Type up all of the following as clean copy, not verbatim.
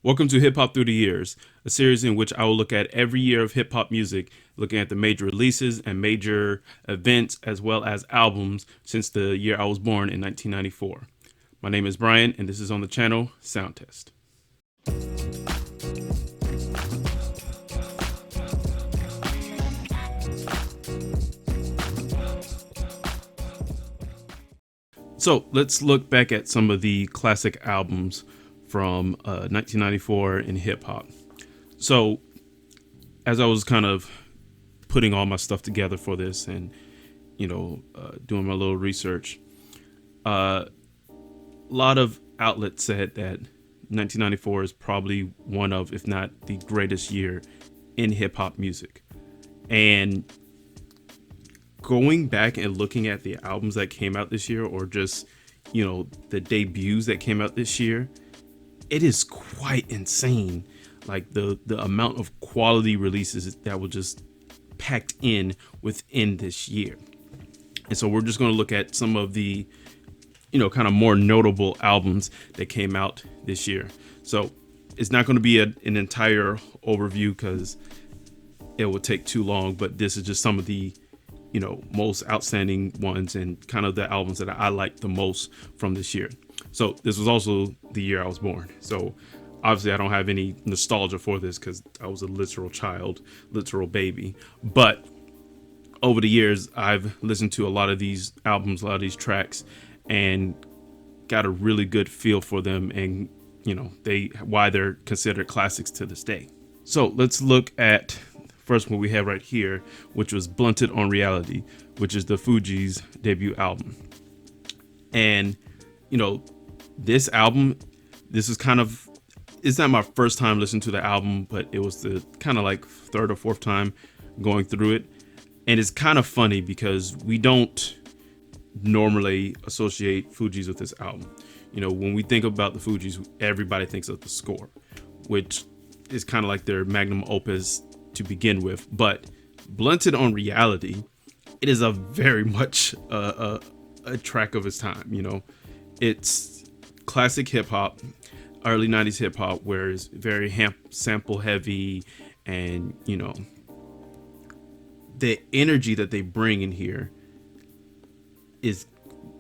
Welcome to Hip Hop Through the Years, a series in which I will look at every year of hip hop music, looking at the major releases and major events, as well as albums since the year I was born in 1994. My name is Brian, and this is on the channel Sound Test. So let's look back at some of the classic albums from 1994 in hip hop. So as I was kind of putting all my stuff together for this and, doing my little research, a lot of outlets said that 1994 is probably one of, if not the greatest year in hip hop music. And going back and looking at the albums that came out this year, or just, the debuts that came out this year, it is quite insane. Like the amount of quality releases that were just packed in within this year. And so we're just going to look at some of the, kind of more notable albums that came out this year. So it's not going to be an entire overview because it will take too long, but this is just some of the most outstanding ones and kind of the albums that I like the most from this year. So this was also the year I was born. So obviously I don't have any nostalgia for this because I was a literal child, literal baby. But over the years, I've listened to a lot of these albums, a lot of these tracks, and got a really good feel for them and, why they're considered classics to this day. So let's look at first one we have right here, which was Blunted on Reality, which is the Fugees' debut album. And, this album, this is kind of, it's not my first time listening to the album, but it was the kind of like third or fourth time going through it. And it's kind of funny because we don't normally associate Fugees with this album. When we think about the Fugees, everybody thinks of the score, which is kind of like their magnum opus to begin with. But Blunted on Reality, it is a very much a track of its time. It's classic hip hop, early 90s hip hop, where it's very sample heavy, and the energy that they bring in here is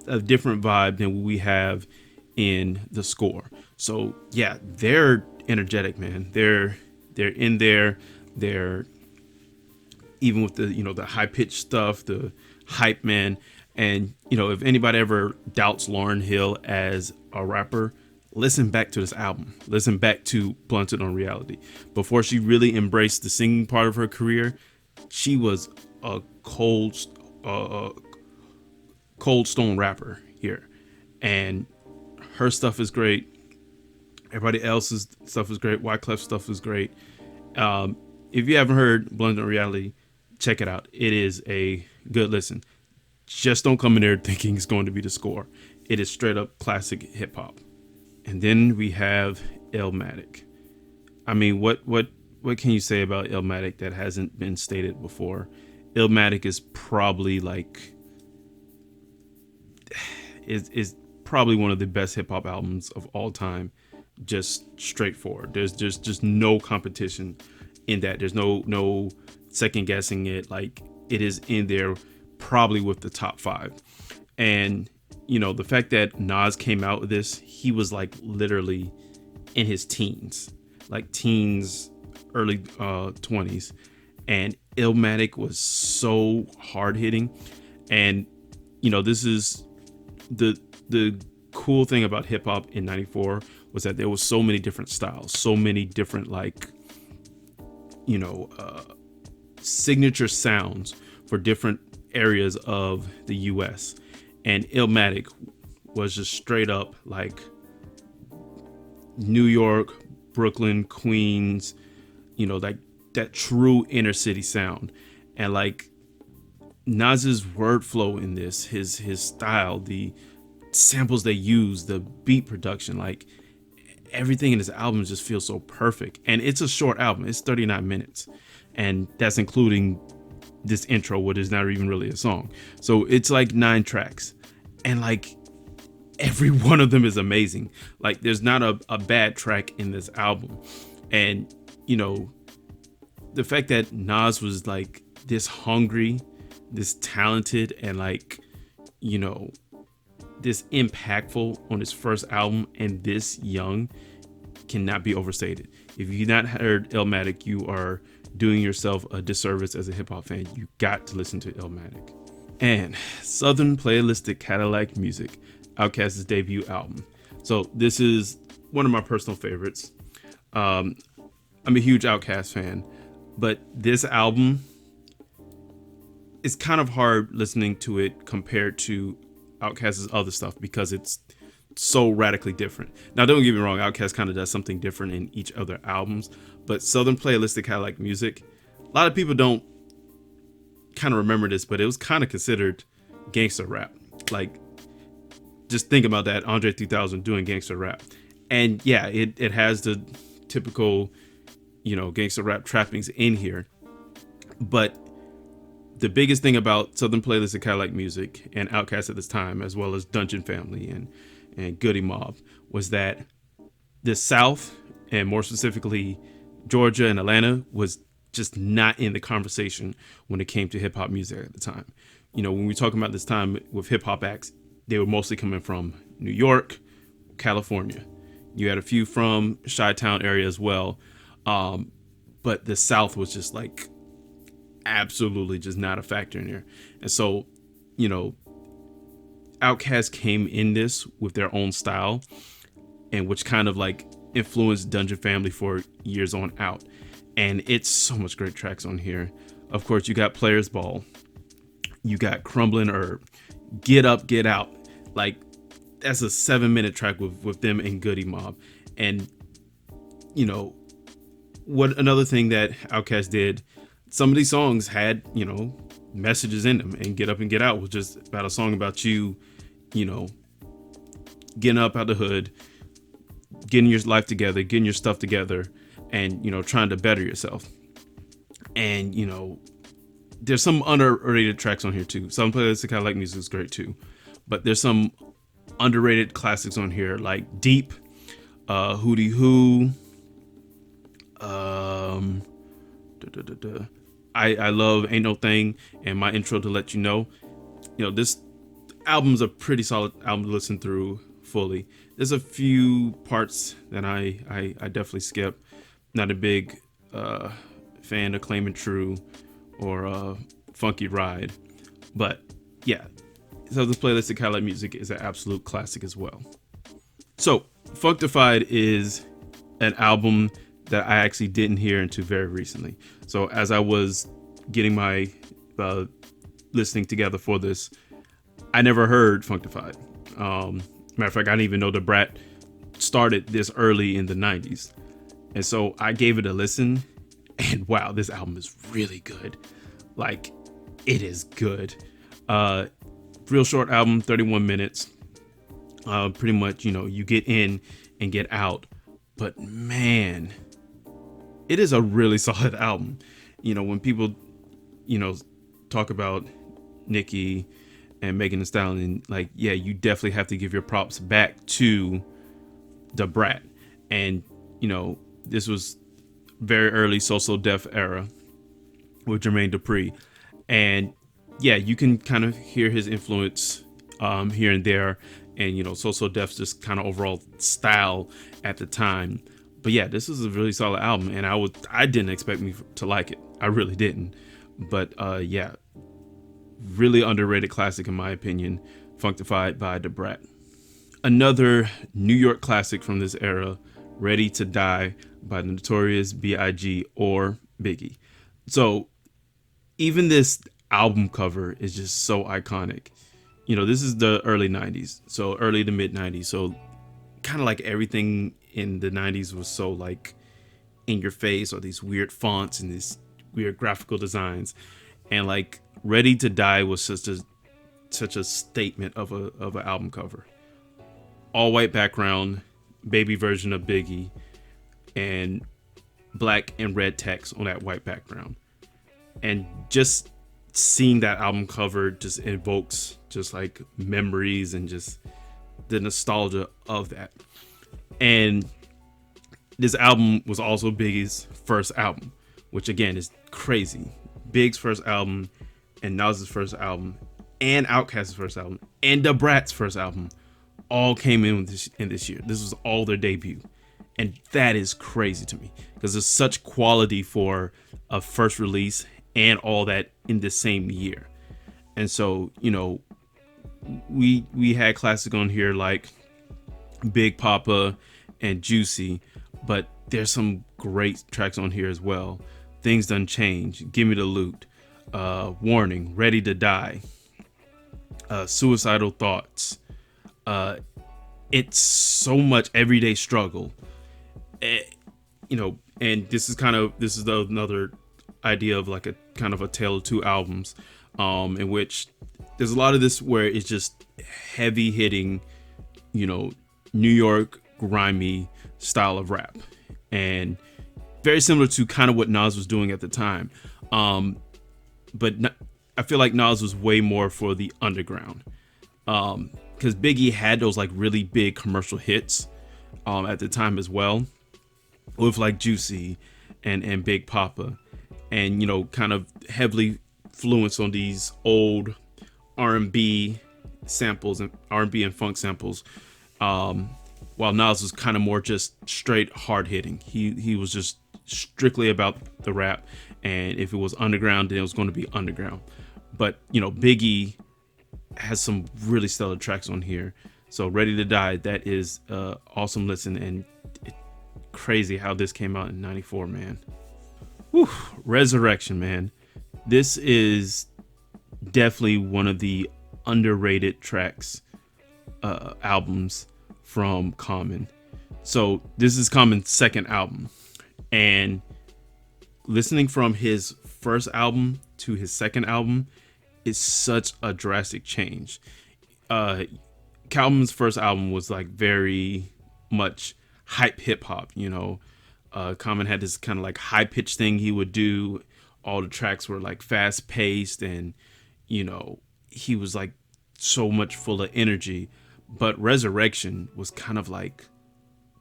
a different vibe than we have in the score. So yeah, they're energetic, man. They're in there. They're even with the the high pitched stuff, the hype man. And if anybody ever doubts Lauryn Hill as a rapper, listen back to this album. Listen back to Blunted on Reality. Before she really embraced the singing part of her career, she was a cold stone rapper here, and her stuff is great. Everybody else's stuff is great. Wyclef stuff is great. If you haven't heard Blunted on Reality, check it out. It is a good listen. Just don't come in there thinking it's going to be the score. It is straight up classic hip hop. And then we have Illmatic. I mean, what can you say about Illmatic that hasn't been stated before? Illmatic is probably is probably one of the best hip hop albums of all time. Just straightforward. There's just no competition in that. There's no second guessing it. Like, it is in there probably with the top 5. And the fact that Nas came out with this, he was like literally in his teens, early 20s, and Illmatic was so hard hitting. And this is the cool thing about hip hop in 94 was that there was so many different styles, so many different signature sounds for different areas of the US. And Illmatic was just straight up like New York, Brooklyn, Queens, that true inner city sound. And like Nas's word flow in this, his style, the samples they use, the beat production, like everything in this album just feels so perfect. And it's a short album. It's 39 minutes. And that's including this intro, what is not even really a song. So it's like 9 tracks. And like every one of them is amazing. Like there's not a bad track in this album. And, you know, the fact that Nas was like this hungry, this talented, and like, you know, this impactful on his first album and this young cannot be overstated. If you've not heard Illmatic, you are doing yourself a disservice as a hip hop fan. You got to listen to Illmatic. And Southern Playalistic Cadillac Music, Outkast's debut album. So this is one of my personal favorites. I'm a huge Outkast fan, but this album is kind of hard listening to it compared to Outkast's other stuff because it's so radically different. Now, don't get me wrong, Outkast kind of does something different in each other albums, but Southern Playalistic Cadillac Music, a lot of people don't kind of remember this, but it was kind of considered gangster rap. Like, just think about that, Andre 3000 doing gangster rap. And yeah, it has the typical, you know, gangster rap trappings in here. But the biggest thing about Southern Playalistic Cadillac Music and Outkast at this time, as well as Dungeon Family and Goody Mob, was that the South, and more specifically Georgia and Atlanta, was just not in the conversation when it came to hip hop music at the time. You know, when we talk about this time with hip hop acts, they were mostly coming from New York, California. You had a few from Chi-Town area as well. But the South was just like absolutely just not a factor in there. And so, you know, Outkast came in this with their own style, and which kind of like influenced Dungeon Family for years on out. And it's so much great tracks on here. Of course, you got Players Ball, you got Crumbling Herb, Get Up, Get Out. Like, that's a 7-minute track with them and Goody Mob. And, you know, what another thing that Outkast did, some of these songs had, you know, messages in them. And Get Up and Get Out was just about a song about you, you know, getting up out the hood, getting your life together, getting your stuff together, and, you know, trying to better yourself. And, you know, there's some underrated tracks on here too. Some Playalistic Cadillac Music is great too, but there's some underrated classics on here like Deep, Hootie Hoo, I love Ain't No Thing, and My Intro to Let You Know. You know, this album's a pretty solid album to listen through fully. There's a few parts that I definitely skip. Not a big fan of Claiming True or Funky Ride, but yeah, so the Playalistic Cadillac Music is an absolute classic as well. So Functified is an album that I actually didn't hear until very recently. So as I was getting my listening together for this, I never heard Functified. Matter of fact, I didn't even know Da Brat started this early in the 90s. And so I gave it a listen, and wow, this album is really good. Like, it is good. Real short album, 31 minutes. Pretty much, you know, you get in and get out. But man, it is a really solid album. You know, when people, you know, talk about Nicki and Megan Thee Stallion, like, yeah, you definitely have to give your props back to Da Brat. And, you know, this was very early So Def era with Jermaine Dupri. And yeah, you can kind of hear his influence here and there. And, you know, So Def's just kind of overall style at the time. But yeah, this is a really solid album, and I didn't expect me to like it. I really didn't. But yeah, really underrated classic in my opinion, Functified by Da Brat. Another New York classic from this era, Ready to Die by the Notorious B.I.G. or Biggie. So even this album cover is just so iconic. You know, this is the early 90s, so early to mid 90s. So kind of like everything in the 90s was so like in your face, or these weird fonts and these weird graphical designs. And like Ready to Die was such a statement of an album cover. All white background, baby version of Biggie, and black and red text on that white background. And just seeing that album cover just evokes just like memories and just the nostalgia of that. And this album was also Biggie's first album, which again is crazy. Big's first album, and Nas's first album, and Outkast's first album, and Da Brat's first album all came in this year. This was all their debut. And that is crazy to me because there's such quality for a first release and all that in the same year. And so, you know, we had classic on here like Big Papa and Juicy, but there's some great tracks on here as well. Things Done Change, Give Me the Loot, Warning, Ready to Die, Suicidal Thoughts. It's so much Everyday Struggle. You know, and this is another idea of like a kind of a tale of two albums, in which there's a lot of this where it's just heavy hitting, you know, New York grimy style of rap, and very similar to kind of what Nas was doing at the time. But I feel like Nas was way more for the underground, because Biggie had those like really big commercial hits at the time as well, with like Juicy and Big Papa, and you know, kind of heavily influenced on these old R&B samples and R&B and funk samples, while Nas was kind of more just straight hard hitting. He was just strictly about the rap, and if it was underground, then it was going to be underground. But you know, Biggie has some really stellar tracks on here. So Ready to Die, that is awesome listen, and crazy how this came out in '94, man. Whew. Resurrection, man. This is definitely one of the underrated tracks, albums from Common. So this is Common's second album, and listening from his first album to his second album is such a drastic change. Common's first album was like very much hype hip hop, you know. Common had this kind of like high pitched thing he would do. All the tracks were like fast paced, and you know, he was like so much full of energy. But Resurrection was kind of like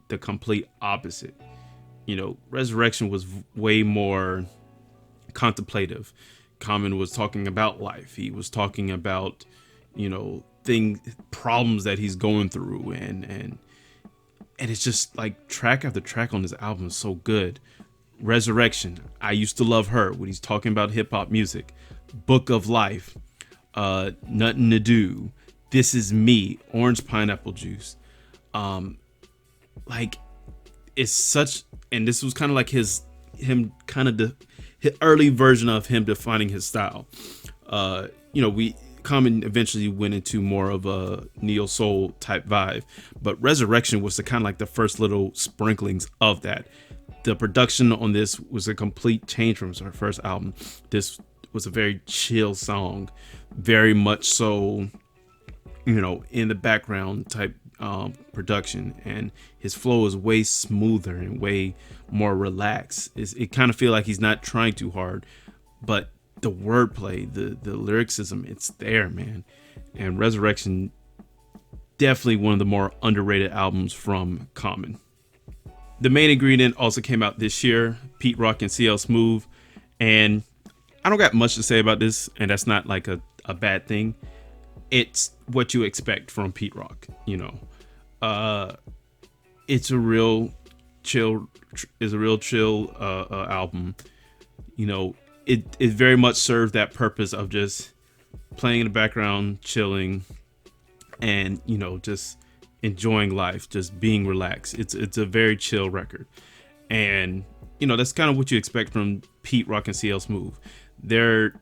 the complete opposite. You know, Resurrection was way more contemplative. Common was talking about life. He was talking about, you know, problems that he's going through, and it's just like track after track on this album is so good. Resurrection, I Used to Love Her, when he's talking about hip hop music. Book of Life, Nothing to Do, This Is Me, Orange Pineapple Juice. Like, it's such, and this was kind of like his early version of him defining his style. You know, Common eventually went into more of a neo soul type vibe, but Resurrection was the kind of like the first little sprinklings of that. The production on this was a complete change from his first album. This was a very chill song, very much so, you know, in the background type production, and his flow is way smoother and way more relaxed. It kind of feel like he's not trying too hard, but the wordplay, the lyricism, it's there, man. And Resurrection, definitely one of the more underrated albums from Common. The Main Ingredient also came out this year, Pete Rock and CL Smooth, and I don't got much to say about this, and that's not like a bad thing. It's what you expect from Pete Rock, you know. It's a real chill album. You know, it very much served that purpose of just playing in the background, chilling, and you know, just enjoying life, just being relaxed. It's a very chill record, and you know, that's kind of what you expect from Pete Rock and CL Smooth. Their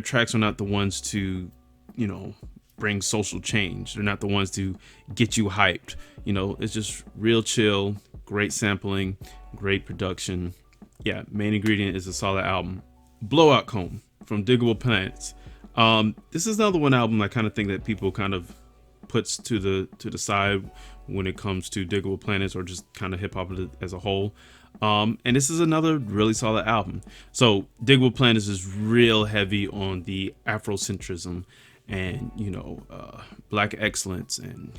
tracks are not the ones to, you know, bring social change. They're not the ones to get you hyped. You know, it's just real chill, great sampling, great production. Yeah, Main Ingredient is a solid album. Blowout Comb from Digable Planets. This is another one album I kind of think that people kind of puts to the side when it comes to Digable Planets or just kind of hip hop as a whole. And this is another really solid album. So Digable Planets is real heavy on the Afrocentrism and black excellence and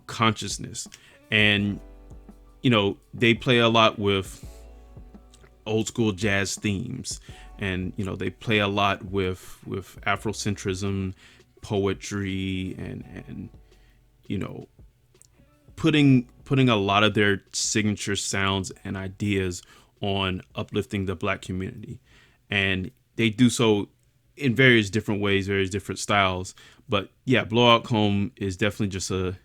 consciousness. And they play a lot with old school jazz themes, and they play a lot with Afrocentrism, poetry, and putting a lot of their signature sounds and ideas on uplifting the black community. And they do so in various different ways, various different styles. But yeah, Blowout Comb is definitely just a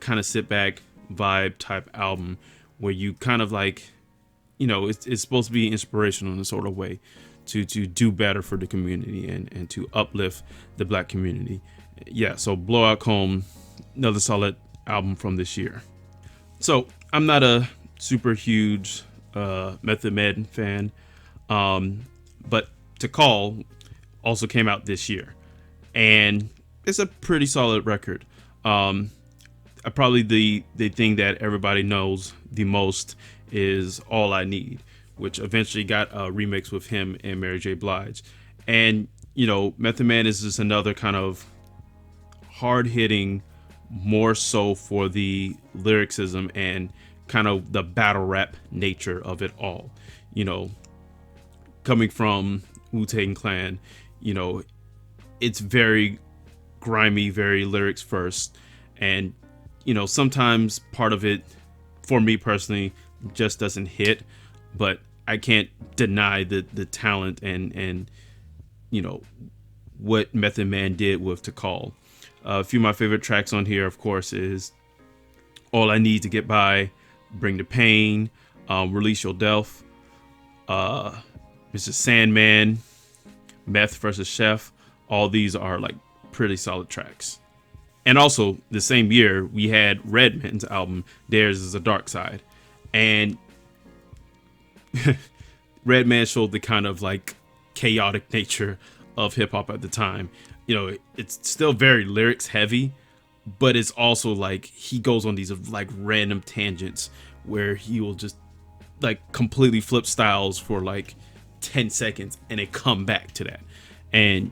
kind of sit back vibe type album where you kind of like, it's supposed to be inspirational in a sort of way to do better for the community and to uplift the black community. Yeah, so Blowout Comb, another solid album from this year. So I'm not a super huge Method Man fan, but To Call also came out this year, and it's a pretty solid record. Probably the thing that everybody knows the most is All I Need, which eventually got a remix with him and Mary J. Blige. And Method Man is just another kind of hard hitting, more so for the lyricism and kind of the battle rap nature of it all. Coming from Wu-Tang Clan, it's very grimy, very lyrics first. And, sometimes part of it, for me personally, just doesn't hit. But I can't deny the talent and what Method Man did with To Call. A few of my favorite tracks on here, of course, is All I Need to Get By, Bring the Pain, Release Your Death, Mr. Sandman, Meth versus Chef. All these are like pretty solid tracks. And also the same year we had Redman's album, Theirs Is a Dark Side. And Redman showed the kind of like chaotic nature of hip hop at the time. It's still very lyrics heavy, but it's also like he goes on these like random tangents where he will just like completely flip styles for like 10 seconds and then come back to that. And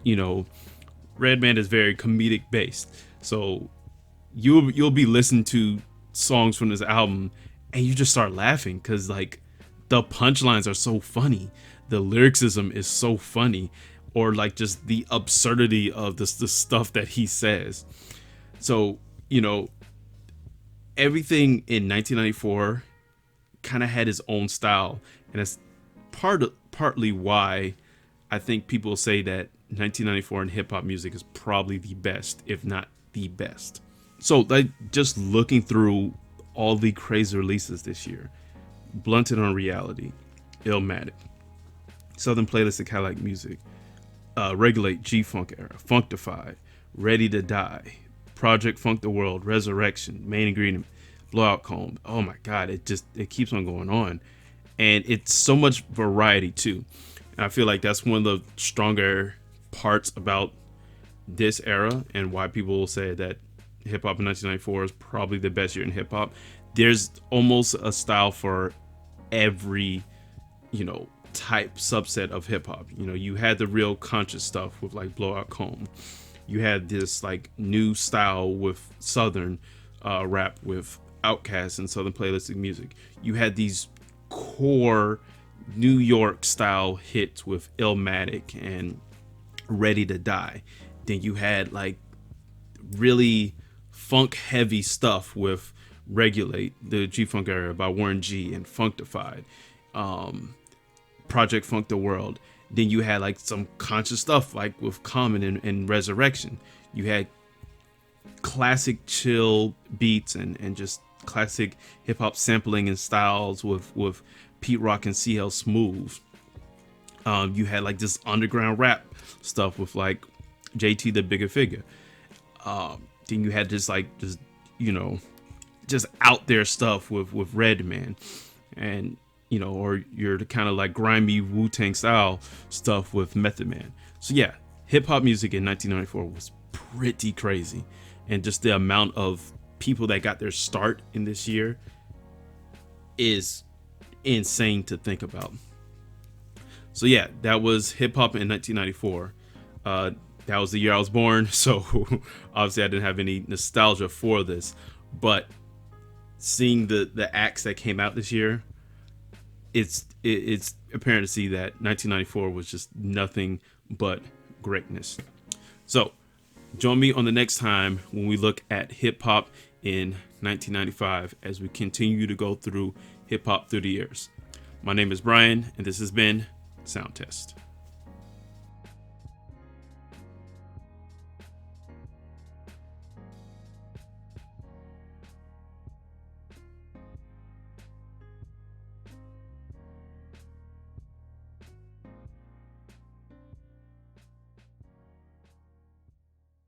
Redman is very comedic based, so you'll be listening to songs from this album and you just start laughing because like the punchlines are so funny, the lyricism is so funny, or like just the absurdity of the stuff that he says. So everything in 1994 kind of had his own style, and it's partly why I think people say that 1994 in hip hop music is probably the best, if not the best. So like just looking through all the crazy releases this year: Blunted on Reality, Illmatic, Southern Playlist of Cadillac Music, Regulate, G-Funk Era, Funkdafied, Ready to Die, Project Funk the World, Resurrection, Main Ingredient, Blowout Comb. Oh my God, it keeps on going on. And it's so much variety too. And I feel like that's one of the stronger parts about this era and why people will say that hip hop in 1994 is probably the best year in hip hop. There's almost a style for every, type subset of hip hop. You had the real conscious stuff with like Blowout Comb. You had this like new style with Southern rap with Outkast and Southern Playlistic Music. You had these core New York style hits with Illmatic and Ready to Die. Then you had like really funk heavy stuff with Regulate, the G-Funk Era by Warren G and Funkdafied, Project Funk the World. Then you had like some conscious stuff like with Common and Resurrection. You had classic chill beats and just classic hip hop sampling and styles with Pete Rock and CL Smooth. You had like this underground rap stuff with like JT the Bigger Figure. Then you had this like just out there stuff with Redman, and or your kind of like grimy Wu-Tang style stuff with Method Man. So yeah, hip hop music in 1994 was pretty crazy, and just the amount of people that got their start in this year is insane to think about. So yeah, that was hip hop in 1994. that was the year I was born, so obviously I didn't have any nostalgia for this. But seeing the acts that came out this year, it's apparent to see that 1994 was just nothing but greatness. So join me on the next time when we look at hip hop in 1995 as we continue to go through hip hop through the years. My name is Brian, and this has been Sound Test.